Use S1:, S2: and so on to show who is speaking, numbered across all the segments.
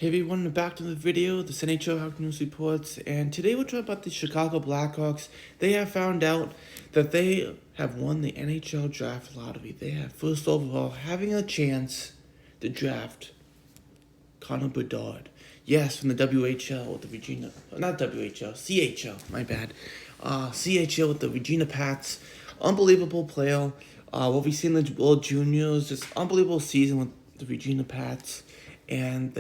S1: Hey everyone, back to the video, this NHL Hockey News Reports, and today we'll talk about the Chicago Blackhawks. They have found out that they have won the NHL Draft Lottery. They have, first overall, having a chance to draft Connor Bedard. Yes, from the WHL with the Regina, not WHL, CHL, my bad. CHL with the Regina Pats. Unbelievable player. What we've seen in the World Juniors, this unbelievable season with the Regina Pats, and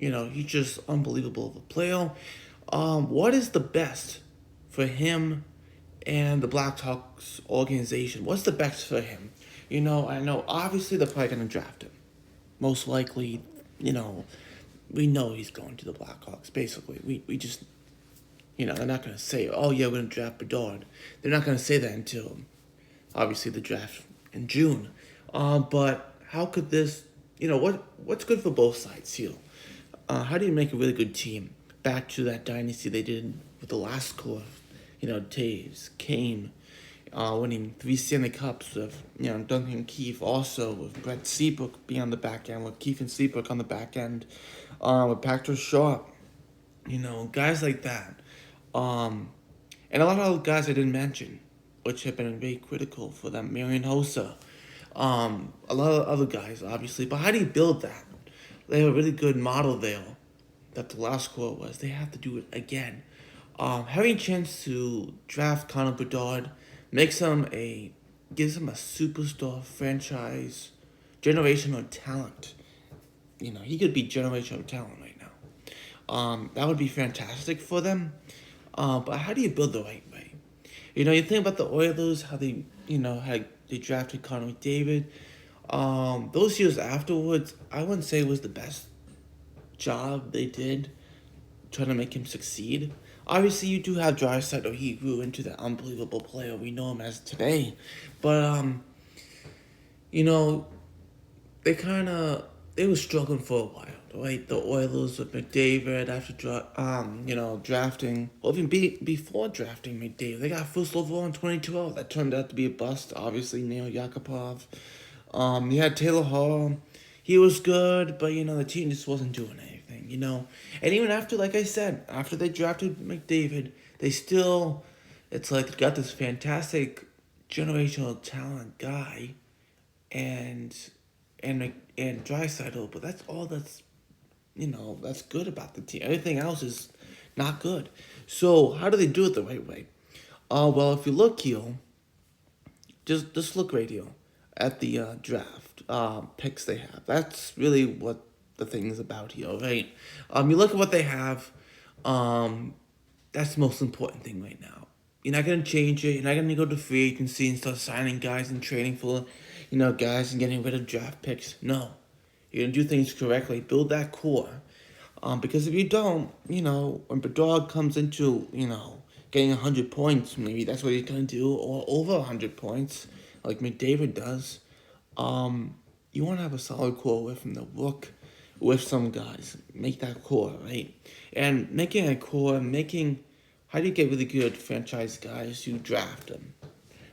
S1: he's just unbelievable of a player. What is the best for him and the Blackhawks organization? What's the best for him? I know obviously they're probably going to draft him. Most likely, we know he's going to the Blackhawks, basically. We just, they're not going to say, oh yeah, we're going to draft Bedard. They're not going to say that until, obviously, the draft in June. But how could this, what's good for both sides here? How do you make a really good team? Back to that dynasty they did with the last core. Taves, Kane, winning 3 Stanley Cups with, Duncan Keith, also with Brett Seabrook being on the back end, with Keith and Seabrook on the back end, with Patrick Shaw, guys like that. And a lot of other guys I didn't mention, which have been very critical for them. Marian Hossa, a lot of other guys, obviously. But how do you build that? They have a really good model there that the last quote was. They have to do it again. Having a chance to draft Connor Bedard gives him a superstar franchise, generational talent. He could be generational talent right now. That would be fantastic for them. But how do you build the right way? You think about the Oilers, how they, how they drafted Connor McDavid. Those years afterwards, I wouldn't say it was the best job they did trying to make him succeed. Obviously, you do have Draisaitl. He grew into that unbelievable player we know him as today. But, they were struggling for a while, right? The Oilers with McDavid after, drafting, or even before drafting McDavid. They got first overall in 2012. That turned out to be a bust, obviously, Neil Yakupov. You had Taylor Hall. He was good, but, the team just wasn't doing anything, And even after, like I said, after they drafted McDavid, they still, it's like they got this fantastic generational talent guy and Draisaitl, but that's all that's good about the team. Everything else is not good. So how do they do it the right way? Well, if you look here, just look right here at the draft picks they have. That's really what the thing is about here, right? You look at what they have. That's the most important thing right now. You're not gonna change it. You're not gonna go to free agency and start signing guys and trading for, guys and getting rid of draft picks. No, you're gonna do things correctly. Build that core. Because if you don't, when Bedard comes into, getting 100 points, maybe that's what he's gonna do, or over 100 points, like McDavid does. You want to have a solid core with from the rook, with some guys. Make that core, right? And making a core, how do you get really good franchise guys? You draft them.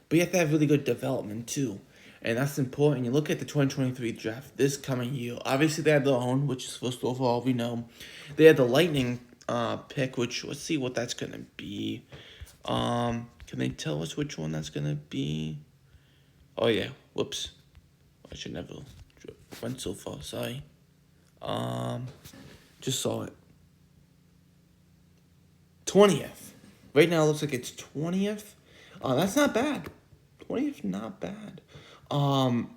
S1: But you have to have really good development too. And that's important. You look at the 2023 draft this coming year. Obviously, they have their own, which is first overall, we know. They had the Lightning pick, which, let's see what that's going to be. Can they tell us which one that's going to be? Oh, yeah. Whoops. I should never went so far. Sorry. Just saw it. 20th. Right now, it looks like it's 20th. That's not bad. 20th, not bad. 2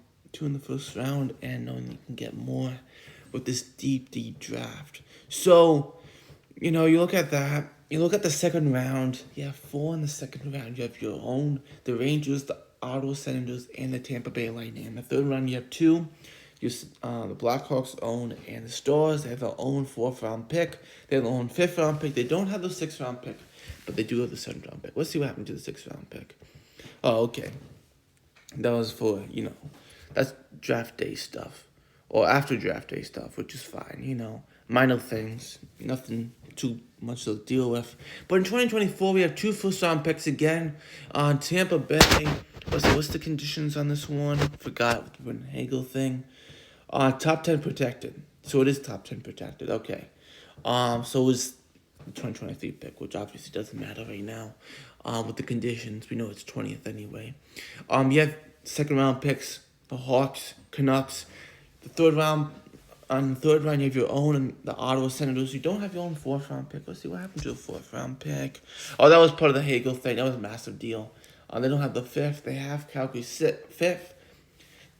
S1: in the first round, and knowing you can get more with this deep draft. So, you look at that. You look at the second round. You have 4 in the second round. You have your own, the Rangers, the Ottawa Senators, and the Tampa Bay Lightning. In the third round, you have 2. The Blackhawks own, and the Stars. They have their own 4th round pick. They have their own 5th round pick. They don't have the 6th round pick, but they do have the 7th round pick. Let's see what happened to the 6th round pick. Oh, okay. That was for, that's draft day stuff. Or after draft day stuff, which is fine, Minor things. Nothing too much to deal with. But in 2024, we have 2 first-round picks again. Tampa Bay. What's the conditions on this one? Forgot the Hagel thing. Top 10 protected. So it is top 10 protected. Okay. So it was the 2023 pick, which obviously doesn't matter right now. With the conditions, we know it's 20th anyway. You have second round picks, the Hawks, Canucks. The third round, on the third round, you have your own and the Ottawa Senators. You don't have your own fourth round pick. Let's see what happened to a fourth round pick. Oh, that was part of the Hagel thing. That was a massive deal. They don't have the fifth. They have Calgary fifth.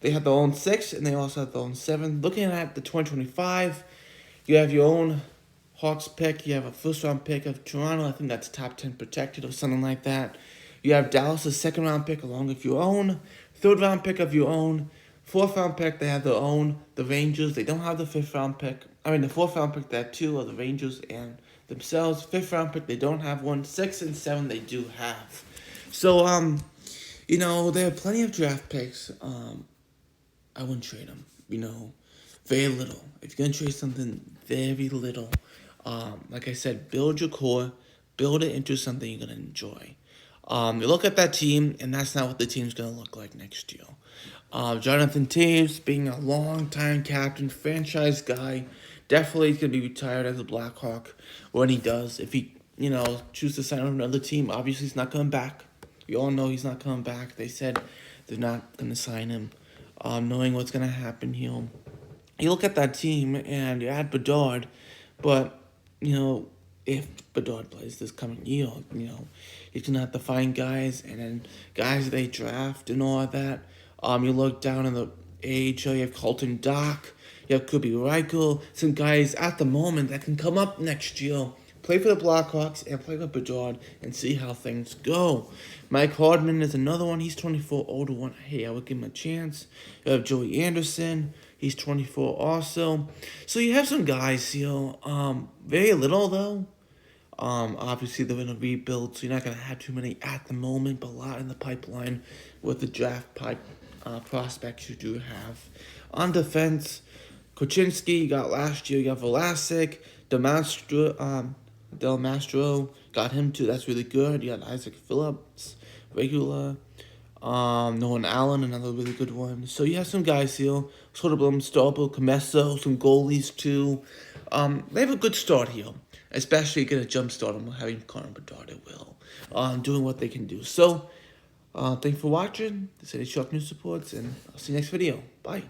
S1: They have their own sixth, and they also have their own seventh. Looking at the 2025, you have your own Hawks pick. You have a first round pick of Toronto. I think that's top 10 protected or something like that. You have Dallas' second round pick along with your own. Third round pick of your own. Fourth round pick, they have their own. The Rangers, they don't have the fifth round pick. The fourth round pick, they have two of the Rangers and themselves. Fifth round pick, they don't have one. 6 and 7, they do have. So, they have plenty of draft picks. I wouldn't trade them. Very little. If you're going to trade something, very little. Like I said, build your core. Build it into something you're going to enjoy. You look at that team, and that's not what the team's going to look like next year. Jonathan Toews, being a long-time captain, franchise guy, definitely is going to be retired as a Blackhawk when he does. If he, chooses to sign on another team, obviously he's not coming back. We all know he's not coming back. They said they're not going to sign him, knowing what's going to happen here. You look at that team, and you add Bedard, but, if Bedard plays this coming year, he's going to have to find guys, and then guys they draft and all of that. You look down in the AHL, you have Colton Dock, you have Kubi Reichel, some guys at the moment that can come up next year, play for the Blackhawks and play for Bedard and see how things go. Mike Hardman is another one. He's 24, older one. Hey, I would give him a chance. You have Joey Anderson. He's 24 also. So you have some guys here. Very little, though. Obviously, they're in a rebuild, so you're not going to have too many at the moment, but a lot in the pipeline with the draft prospects you do have. On defense, Kuczynski, you got last year. You got Vlasic, Del Mastro, got him too. That's really good. You got Isaac Phillips, regular. Nolan Allen, another really good one. So you have some guys here. Soderblom, Stolper, Comesso, some goalies too. They have a good start here. Especially get a jump start on having Connor Bedard at will. Doing what they can do. So, thanks for watching. This is Shark News Supports, and I'll see you next video. Bye.